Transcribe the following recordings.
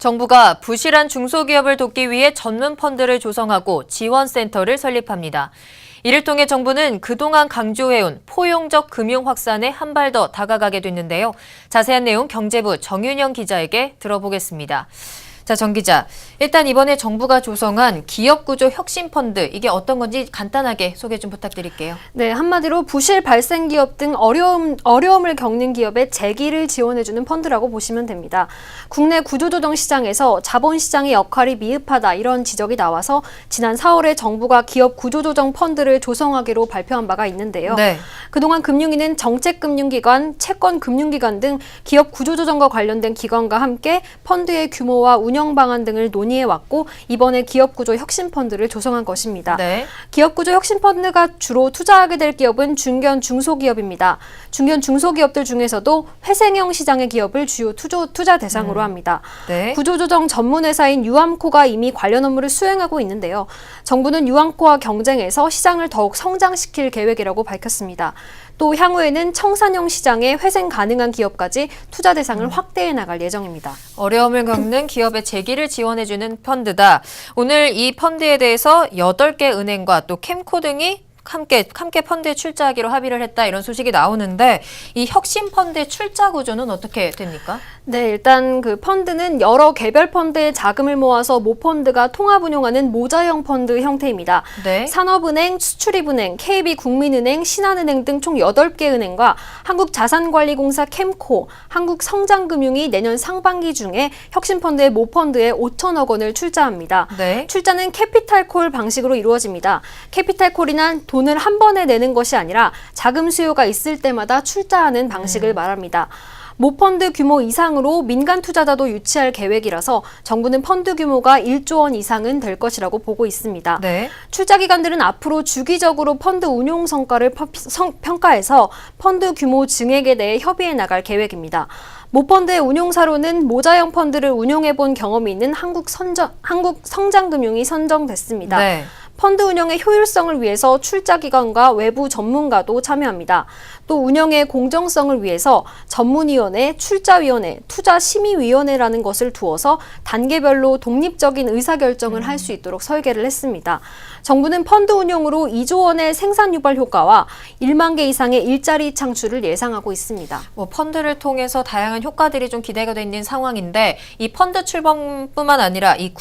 정부가 부실한 중소기업을 돕기 위해 전문 펀드를 조성하고 지원센터를 설립합니다. 이를 통해 정부는 그동안 강조해온 포용적 금융 확산에 한 발 더 다가가게 됐는데요. 자세한 내용 경제부 정윤영 기자에게 들어보겠습니다. 자, 정 기자, 일단 이번에 정부가 조성한 기업구조 혁신펀드, 이게 어떤 건지 간단하게 소개 좀 부탁드릴게요. 네, 한마디로 부실 발생 기업 등 어려움을 겪는 기업의 재기를 지원해주는 펀드라고 보시면 됩니다. 국내 구조조정 시장에서 자본시장의 역할이 미흡하다 이런 지적이 나와서 지난 4월에 정부가 기업 구조조정 펀드를 조성하기로 발표한 바가 있는데요. 네. 그동안 금융위는 정책금융기관, 채권금융기관 등 기업 구조조정과 관련된 기관과 함께 펀드의 규모와 운영 방안 등을 논의해왔고 이번에 기업구조 혁신펀드를 조성한 것입니다. 네. 기업구조 혁신펀드가 주로 투자하게 될 기업은 중견 중소기업입니다. 중견 중소기업들 중에서도 회생형 시장의 기업을 주요 투자 대상으로 합니다. 네. 구조조정 전문회사인 유암코가 이미 관련 업무를 수행하고 있는데요. 정부는 유암코와 경쟁해서 시장을 더욱 성장시킬 계획이라고 밝혔습니다. 또 향후에는 청산형 시장에 회생 가능한 기업까지 투자 대상을 확대해 나갈 예정입니다. 어려움을 겪는 기업의 재기를 지원해주는 펀드다. 오늘 이 펀드에 대해서 8개 은행과 또 캠코 등이 함께 펀드에 출자하기로 합의를 했다, 이런 소식이 나오는데 이 혁신 펀드의 출자 구조는 어떻게 됩니까? 네, 일단 그 펀드는 여러 개별 펀드의 자금을 모아서 모펀드가 통합 운용하는 모자형 펀드 형태입니다. 네. 산업은행, 수출입은행, KB국민은행, 신한은행 등 총 8개 은행과 한국자산관리공사 캠코, 한국성장금융이 내년 상반기 중에 혁신펀드의 모펀드에 5천억 원을 출자합니다. 네. 출자는 캐피탈콜 방식으로 이루어집니다. 캐피탈콜이란 돈을 한 번에 내는 것이 아니라 자금 수요가 있을 때마다 출자하는 방식을 말합니다. 모펀드 규모 이상으로 민간 투자자도 유치할 계획이라서 정부는 펀드 규모가 1조 원 이상은 될 것이라고 보고 있습니다. 네. 출자 기관들은 앞으로 주기적으로 펀드 운용 성과를 평가해서 펀드 규모 증액에 대해 협의해 나갈 계획입니다. 모펀드의 운용사로는 모자형 펀드를 운용해본 경험이 있는 한국성장금융이 선정됐습니다. 네. 펀드 운영의 효율성을 위해서 출자기관과 외부 전문가도 참여합니다. 또 운영의 공정성을 위해서 전문위원회, 출자위원회, 투자심의위원회라는 것을 두어서 단계별로 독립적인 의사결정을 할 수 있도록 설계를 했습니다. 정부는 펀드 운용으로 2조 원의 생산 유발 효과와 1만 개 이상의 일자리 창출을 예상하고 있습니다. 펀드를 통해서 다양한 효과들이 좀 기대가 돼 있는 상황인데 이 펀드 출범뿐만 아니라 이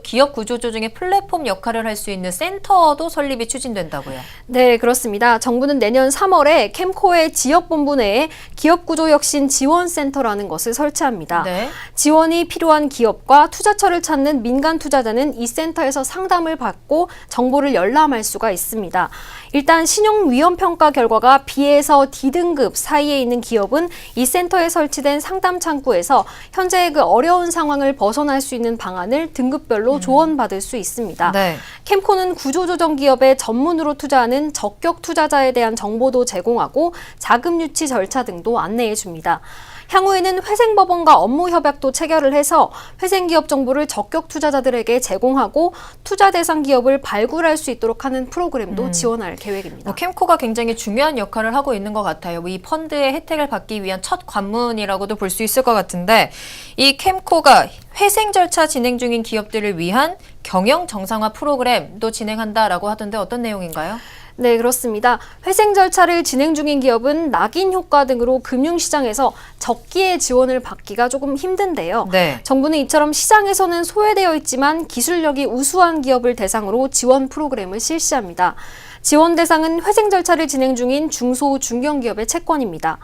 기업 구조조정의 플랫폼 역할을 할 수 있는 센터도 설립이 추진된다고요. 네, 그렇습니다. 정부는 내년 3월에 캠코의 지역본부 내에 기업구조혁신 지원센터라는 것을 설치합니다. 네. 지원이 필요한 기업과 투자처를 찾는 민간 투자자는 이 센터에서 상담을 받고 정보를 열람할 수가 있습니다. 일단 신용위험평가 결과가 B에서 D등급 사이에 있는 기업은 이 센터에 설치된 상담 창구에서 현재의 그 어려운 상황을 벗어날 수 있는 방안을 등급별로 조언받을 수 있습니다. 네. 캠코는 구조조정 기업에 전문으로 투자하는 적격 투자자에 대한 정보도 제공하고 자금 유치 절차 등도 안내해 줍니다. 향후에는 회생법원과 업무 협약도 체결을 해서 회생기업 정보를 적격 투자자들에게 제공하고 투자 대상 기업을 발굴할 수 있도록 하는 프로그램도 지원할 계획입니다. 캠코가 굉장히 중요한 역할을 하고 있는 것 같아요. 이 펀드의 혜택을 받기 위한 첫 관문이라고도 볼 수 있을 것 같은데 이 캠코가 회생 절차 진행 중인 기업들을 위한 경영 정상화 프로그램도 진행한다라고 하던데 어떤 내용인가요? 네, 그렇습니다. 회생 절차를 진행 중인 기업은 낙인 효과 등으로 금융시장에서 적기에 지원을 받기가 조금 힘든데요. 네. 정부는 이처럼 시장에서는 소외되어 있지만 기술력이 우수한 기업을 대상으로 지원 프로그램을 실시합니다. 지원 대상은 회생 절차를 진행 중인 중소, 중견기업의 채권입니다.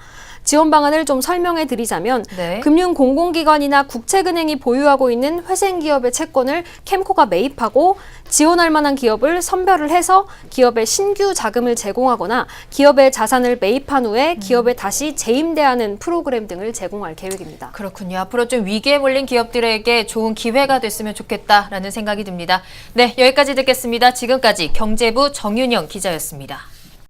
지원 방안을 좀 설명해 드리자면 네. 금융공공기관이나 국책은행이 보유하고 있는 회생기업의 채권을 캠코가 매입하고 지원할 만한 기업을 선별을 해서 기업에 신규 자금을 제공하거나 기업의 자산을 매입한 후에 기업에 다시 재임대하는 프로그램 등을 제공할 계획입니다. 그렇군요. 앞으로 좀 위기에 몰린 기업들에게 좋은 기회가 됐으면 좋겠다라는 생각이 듭니다. 네, 여기까지 듣겠습니다. 지금까지 경제부 정윤영 기자였습니다.